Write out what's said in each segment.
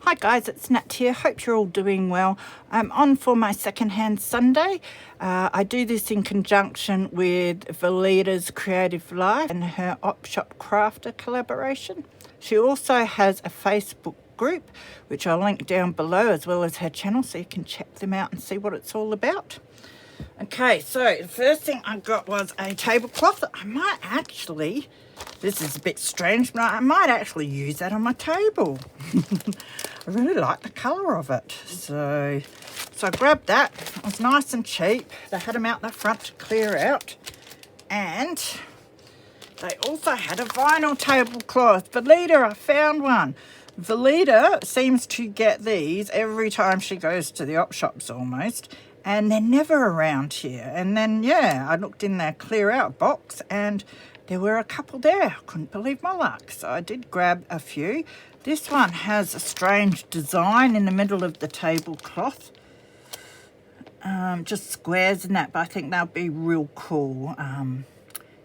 Hi guys, it's Nat here. Hope you're all doing well. I'm on for my Secondhand Sunday. I do this in conjunction with Valita's Creative Life and her Op Shop Crafter collaboration. She also has a Facebook group, which I'll link down below, as well as her channel, so you can check them out and see what it's all about. Okay, so the first thing I got was a tablecloth. I might actually, this is a bit strange, but I might actually use that on my table. I really like the colour of it. So I grabbed that. It was nice and cheap. They had them out the front to clear out. And they also had a vinyl tablecloth. Valita, I found one. Valita seems to get these every time she goes to the op shops almost. And they're never around here. And then, yeah, I looked in their clear out box and there were a couple there. I couldn't believe my luck. So I did grab a few. This one has a strange design in the middle of the tablecloth. Just squares and that, but I think they'll be real cool.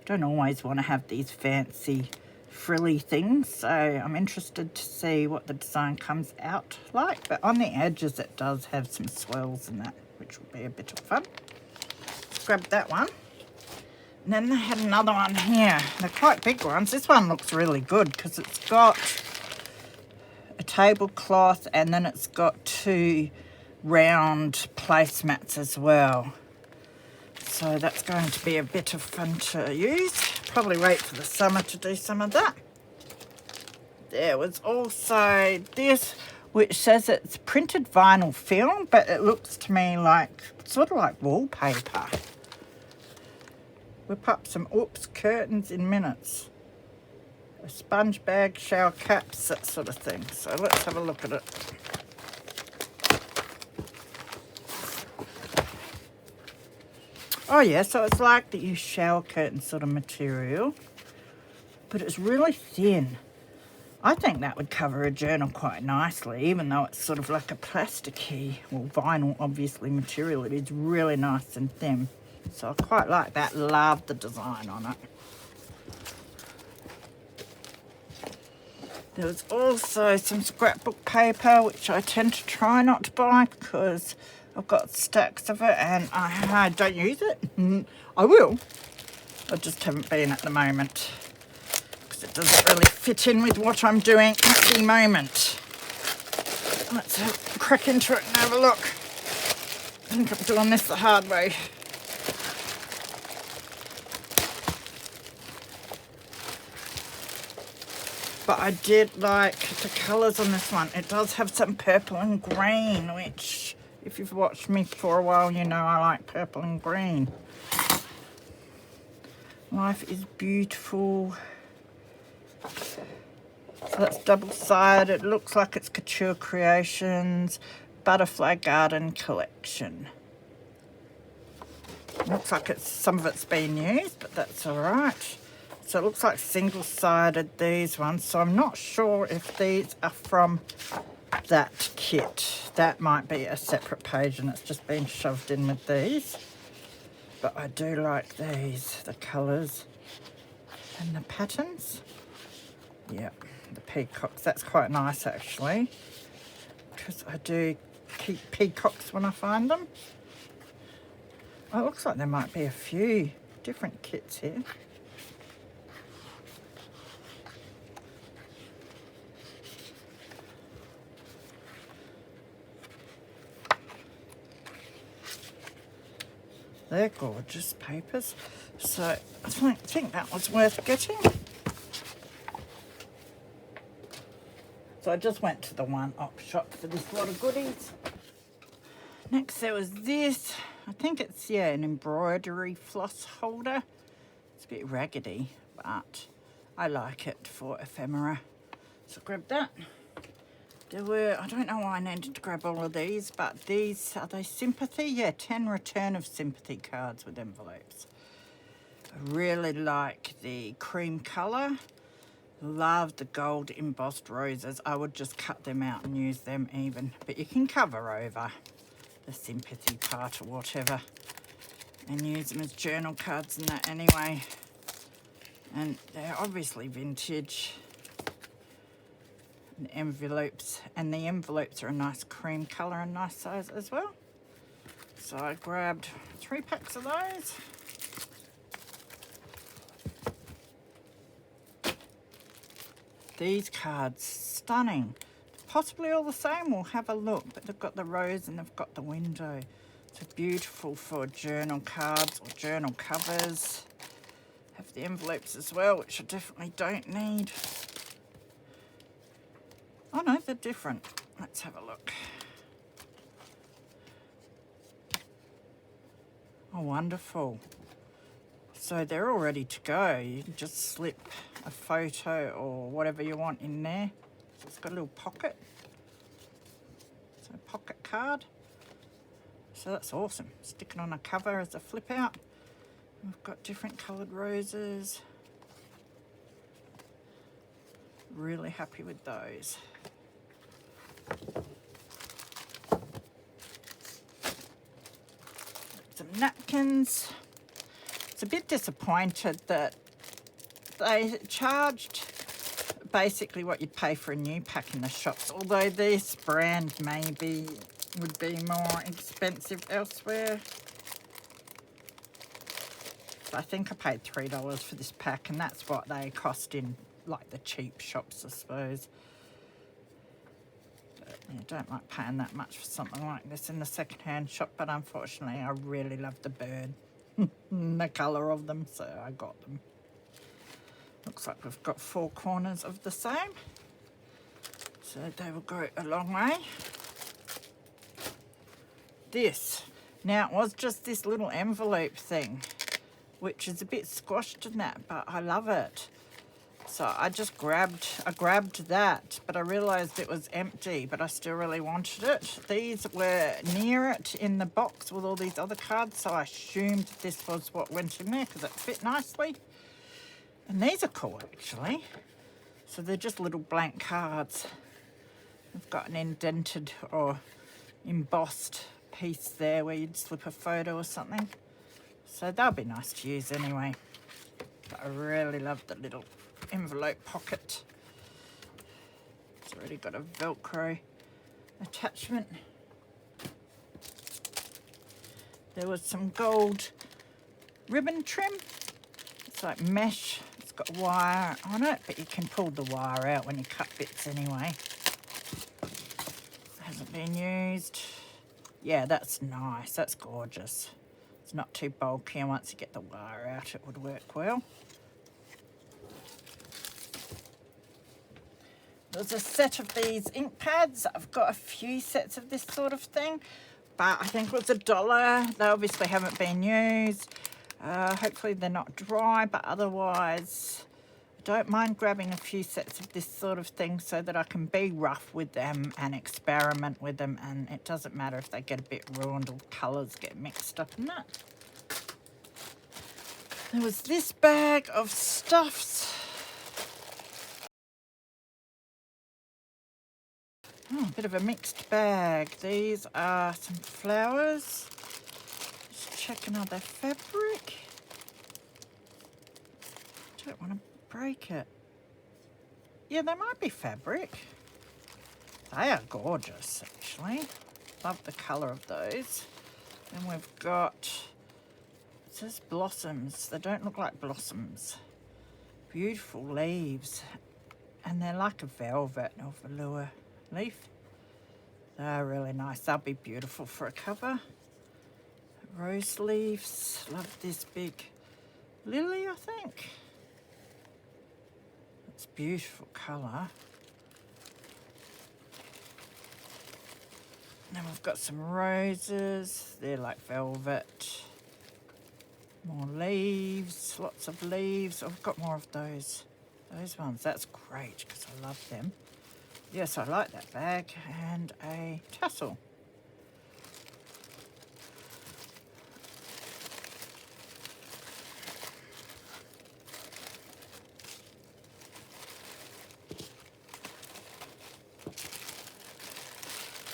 Don't always want to have these fancy frilly things, so I'm interested to see what the design comes out like. But on the edges it does have some swirls and that, which will be a bit of fun. Grab that one. And then they had another one here. They're quite big ones. This one looks really good because it's got a tablecloth and then it's got two round placemats as well. So that's going to be a bit of fun to use. Probably wait for the summer to do some of that. There was also this, which says it's printed vinyl film, but it looks to me like, sort of like wallpaper. Whip up some curtains in minutes. A sponge bag, shower caps, that sort of thing. So let's have a look at it. Oh yeah, so it's like the shower curtain sort of material, but it's really thin. I think that would cover a journal quite nicely, even though it's sort of like a plasticky, well, vinyl obviously material. It is really nice and thin. So I quite like that. Love the design on it. There was also some scrapbook paper, which I tend to try not to buy because I've got stacks of it and I don't use it. I will. I just haven't been at the moment because it doesn't really fit in with what I'm doing at the moment. Let's crack into it and have a look. I think I'm doing this the hard way. But I did like the colours on this one. It does have some purple and green, which, if you've watched me for a while, you know I like purple and green. Life is beautiful. So that's double-sided. It looks like it's Couture Creations Butterfly Garden Collection. Looks like some of it's been used, but that's all right. So it looks like single-sided, these ones. So I'm not sure if these are from that kit. That might be a separate page and it's just been shoved in with these. But I do like these, the colours and the patterns. Yep, the peacocks. That's quite nice actually, because I do keep peacocks when I find them. Oh, it looks like there might be a few different kits here. They're gorgeous papers, so I think that was worth getting. So I just went to the one op shop for this lot of goodies. Next there was this, I think it's, yeah, an embroidery floss holder. It's a bit raggedy, but I like it for ephemera. So grab that. There were, I don't know why I needed to grab all of these, but these, are they Sympathy? Yeah, 10 return of Sympathy cards with envelopes. I really like the cream colour. Love the gold embossed roses. I would just cut them out and use them even, but you can cover over the Sympathy part or whatever and use them as journal cards and that anyway. And they're obviously vintage. And envelopes, and the envelopes are a nice cream colour and nice size as well. So I grabbed 3 packs of those. These cards, stunning. Possibly all the same, we'll have a look, but they've got the rose and they've got the window. So beautiful for journal cards or journal covers. Have the envelopes as well, which I definitely don't need. Oh no, they're different. Let's have a look. Oh, wonderful. So they're all ready to go. You can just slip a photo or whatever you want in there. So it's got a little pocket. So a pocket card. So that's awesome. Stick it on a cover as a flip out. We've got different coloured roses. Really happy with those. Some napkins. It's a bit disappointed that they charged basically what you'd pay for a new pack in the shops, although this brand maybe would be more expensive elsewhere. So I think I paid $3 for this pack, and that's what they cost in like the cheap shops, I suppose. But, yeah, don't like paying that much for something like this in the second-hand shop, but unfortunately I really love the bird and the colour of them, so I got them. Looks like we've got 4 corners of the same, so they will go a long way. This, now it was just this little envelope thing, which is a bit squashed in that, but I love it. So I just grabbed that, but I realised it was empty, but I still really wanted it. These were near it in the box with all these other cards, so I assumed this was what went in there because it fit nicely. And these are cool, actually. So they're just little blank cards. They've got an indented or embossed piece there where you'd slip a photo or something. So they'll be nice to use anyway. But I really love the little envelope pocket. It's already got a Velcro attachment. There was some gold ribbon trim. It's like mesh. It's got wire on it, but you can pull the wire out when you cut bits anyway. Hasn't been used. Yeah, that's nice. That's gorgeous. It's not too bulky, and once you get the wire out, it would work well. There's a set of these ink pads. I've got a few sets of this sort of thing, but I think it was $1. They obviously haven't been used. Hopefully they're not dry, but otherwise I don't mind grabbing a few sets of this sort of thing so that I can be rough with them and experiment with them, and it doesn't matter if they get a bit ruined or colours get mixed up in that. There was this bag of stuffs. Oh, a bit of a mixed bag. These are some flowers. Just checking out their fabric. Don't want to break it. Yeah, they might be fabric. They are gorgeous, actually. Love the colour of those. Then we've got, it says blossoms. They don't look like blossoms. Beautiful leaves. And they're like a velvet or velour leaf. They're really nice. They'll be beautiful for a cover. Rose leaves. Love this big lily, I think. It's beautiful colour. Then we've got some roses. They're like velvet. More leaves. Lots of leaves. I've got more of those ones. That's great because I love them. Yes, I like that bag. And a tassel.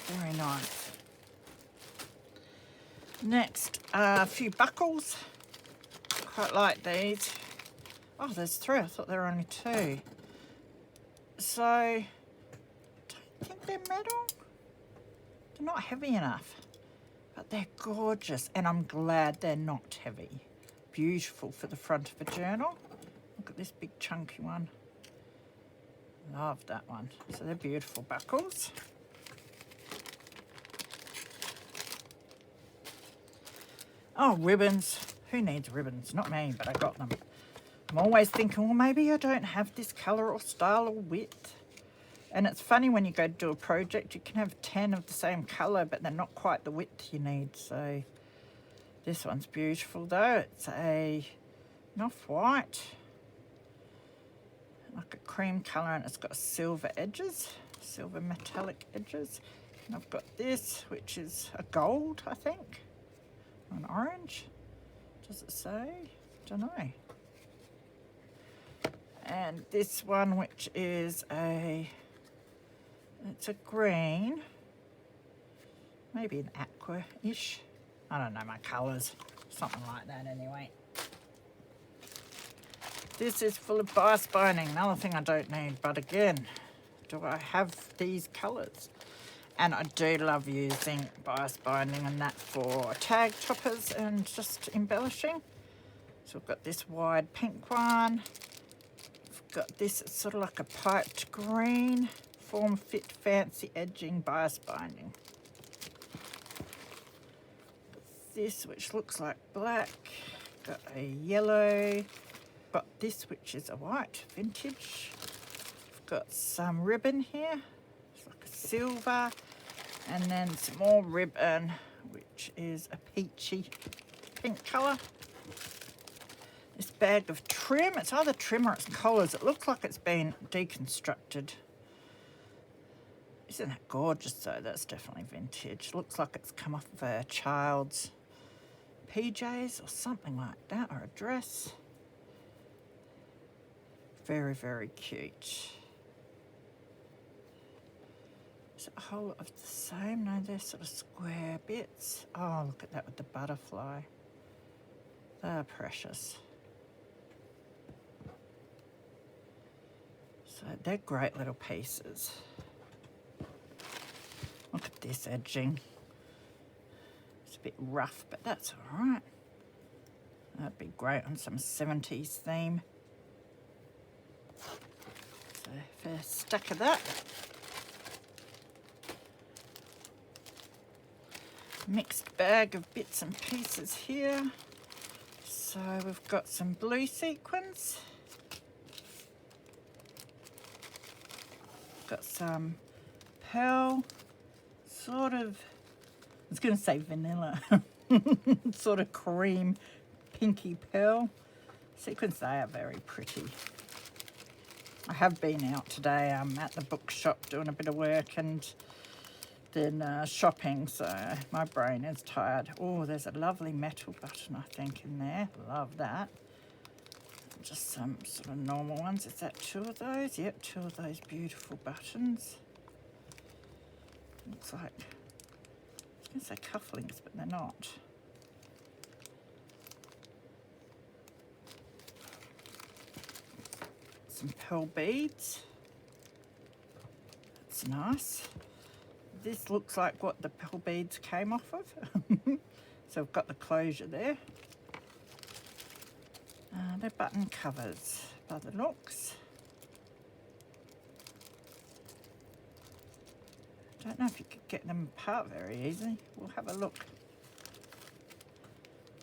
Very nice. Next, a few buckles. Quite like these. Oh, there's 3. I thought there were only 2. So I think they're metal. They're not heavy enough, but they're gorgeous, and I'm glad they're not heavy. Beautiful for the front of a journal. Look at this big chunky one. Love that one. So they're beautiful buckles. Oh, ribbons. Who needs ribbons? Not me, but I got them. I'm always thinking, well, maybe I don't have this colour or style or width. And it's funny when you go to do a project, you can have 10 of the same colour, but they're not quite the width you need. So this one's beautiful though. It's a off-white, like a cream colour, and it's got silver edges, silver metallic edges. And I've got this, which is a gold, I think, or an orange. Does it say? Don't know. And this one, which is it's a green, maybe an aqua-ish. I don't know my colours, something like that anyway. This is full of bias binding, another thing I don't need, but again, do I have these colours? And I do love using bias binding and that for tag toppers and just embellishing. So we've got this wide pink one. We've got this, it's sort of like a piped green, form fit fancy edging bias binding. This which looks like black, got a yellow, got this which is a white vintage. We've got some ribbon here, it's like a silver, and then some more ribbon which is a peachy pink colour. This bag of trim, it's either trim or it's collars. It looks like it's been deconstructed. Isn't that gorgeous though? That's definitely vintage. Looks like it's come off of a child's PJs or something like that, or a dress. Very, very cute. Is it a whole lot of the same? No, they're sort of square bits. Oh, look at that with the butterfly. They're precious. So they're great little pieces. Look at this edging. It's a bit rough, but that's all right. That'd be great on some 70s theme. So for a stack of that. Mixed bag of bits and pieces here. So we've got some blue sequins. Got some pearl, sort of, I was going to say vanilla, sort of cream, pinky pearl sequins. They are very pretty. I have been out today at the bookshop doing a bit of work and then shopping, so my brain is tired. Oh, there's a lovely metal button, I think, in there. Love that. Just some sort of normal ones. Is that two of those? Yep, two of those beautiful buttons. Looks like, I was going to say cufflinks, but they're not. Some pearl beads. That's nice. This looks like what the pearl beads came off of. So we've got the closure there. They're button covers by the looks. Don't know if you could get them apart very easily. We'll have a look.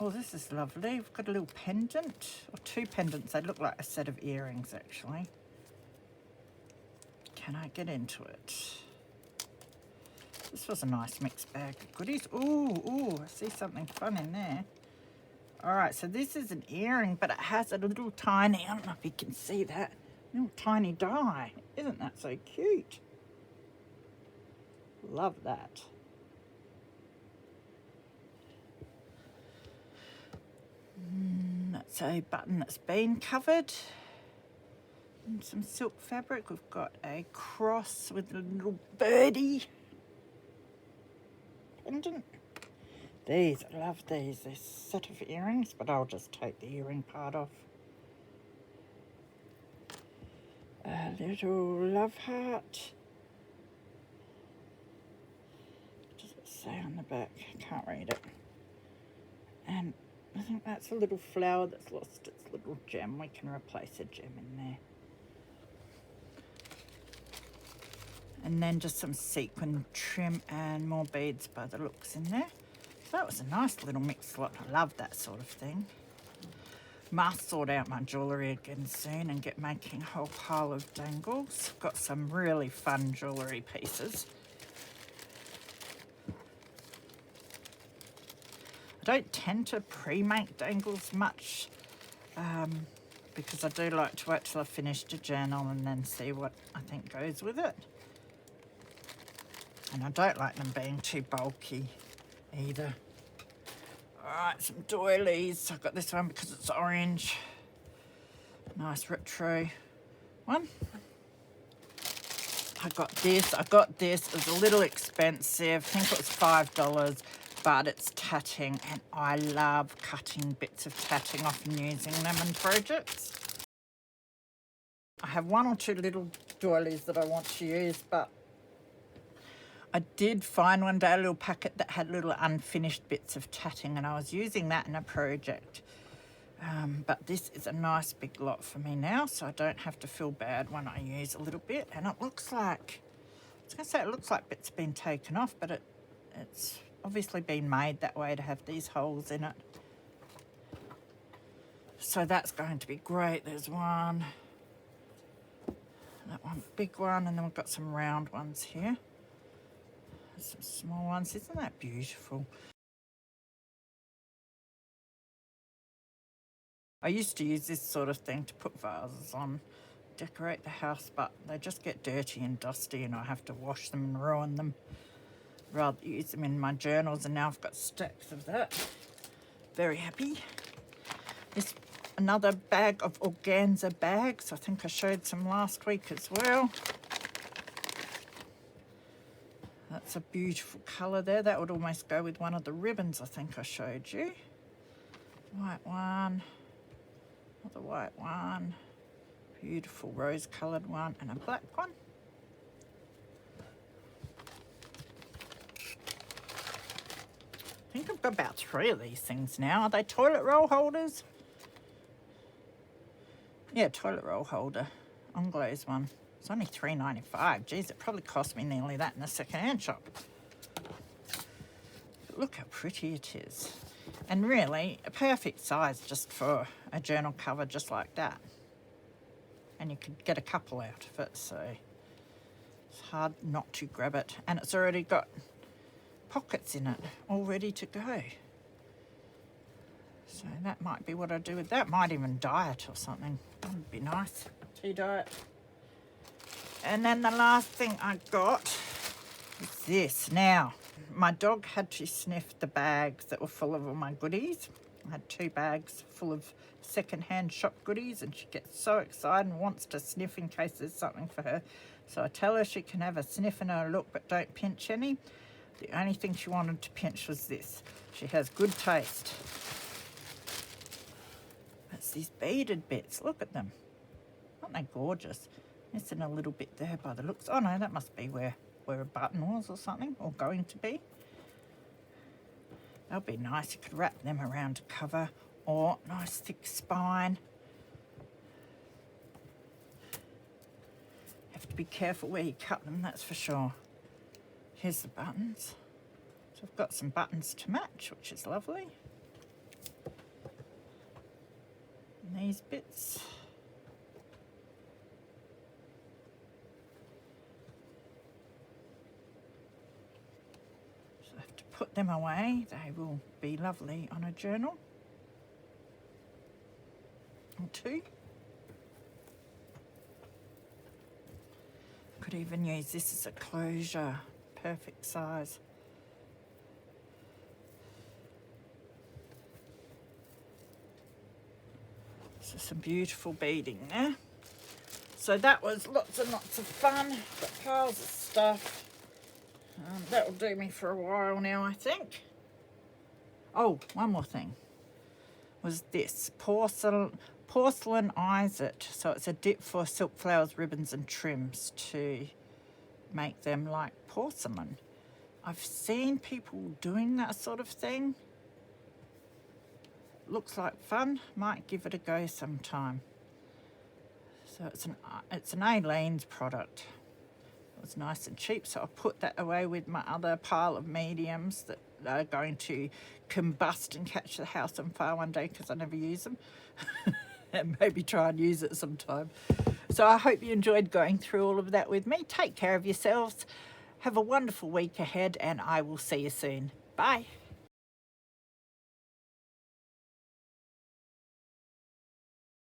Oh, this is lovely. We've got a little pendant, or two pendants. They look like a set of earrings, actually. Can I get into it? This was a nice mixed bag of goodies. Ooh, I see something fun in there. All right, so this is an earring, but it has a little tiny, I don't know if you can see that, little tiny die. Isn't that so cute? Love that. That's a button that's been covered. And some silk fabric. We've got a cross with a little birdie pendant. These, I love these. This set of earrings, but I'll just take the earring part off. A little love heart. back. Can't read it. And I think that's a little flower that's lost its little gem. We can replace a gem in there. And then just some sequin trim and more beads by the looks in there. So that was a nice little mixed lot. I love that sort of thing. Must sort out my jewellery again soon and get making a whole pile of dangles. Got some really fun jewellery pieces. I don't tend to pre-make dangles much because I do like to wait till I've finished a journal and then see what I think goes with it. And I don't like them being too bulky either. Alright, some doilies. I've got this one because it's orange. Nice retro one. I got this. It was a little expensive. I think it was $5, but it's tatting and I love cutting bits of tatting off and using them in projects. I have one or two little doilies that I want to use, but I did find one day a little packet that had little unfinished bits of tatting and I was using that in a project. But this is a nice big lot for me now, so I don't have to feel bad when I use a little bit. And it looks like, I was going to say it looks like bits have been taken off, but it's obviously been made that way to have these holes in it. So that's going to be great. There's one, that one big one, and then we've got some round ones here. Some small ones. Isn't that beautiful? I used to use this sort of thing to put vases on, decorate the house, but they just get dirty and dusty and I have to wash them and ruin them. Rather use them in my journals, and now I've got stacks of that. Very happy. This another bag of organza bags. I think I showed some last week as well. That's a beautiful colour there. That would almost go with one of the ribbons I think I showed you. White one, another white one, beautiful rose coloured one, and a black one. I think I've got about 3 of these things now. Are they toilet roll holders? Yeah, toilet roll holder. Onglaze one. It's only $3.95. Geez, it probably cost me nearly that in the second-hand shop. But look how pretty it is. And really, a perfect size just for a journal cover just like that. And you could get a couple out of it, so it's hard not to grab it. And it's already got pockets in it, all ready to go. So that might be what I do with that. Might even dye it or something. That would be nice. Tea dye it. And then the last thing I got is this. Now, my dog had to sniff the bags that were full of all my goodies. I had 2 bags full of second-hand shop goodies, and she gets so excited and wants to sniff in case there's something for her. So I tell her she can have a sniff and a look, but don't pinch any. The only thing she wanted to pinch was this. She has good taste. It's these beaded bits. Look at them. Aren't they gorgeous? Missing a little bit there by the looks. Oh no, that must be where a button was or something, or going to be. That'll be nice. You could wrap them around a cover, or nice thick spine. Have to be careful where you cut them, that's for sure. Here's the buttons. So I've got some buttons to match, which is lovely. And these bits. So I have to put them away. They will be lovely on a journal. Or 2. Could even use this as a closure. Perfect size. So some beautiful beading there. So that was lots and lots of fun. Got piles of stuff. That will do me for a while now, I think. Oh, one more thing. Was this porcelain eyes it. So it's a dip for silk flowers, ribbons and trims to make them like porcelain. I've seen people doing that sort of thing. Looks like fun. Might give it a go sometime. So it's an Aileen's product. It was nice and cheap, so I'll put that away with my other pile of mediums that are going to combust and catch the house on fire one day because I never use them. And maybe try and use it sometime. So I hope you enjoyed going through all of that with me. Take care of yourselves. Have a wonderful week ahead, and I will see you soon. Bye.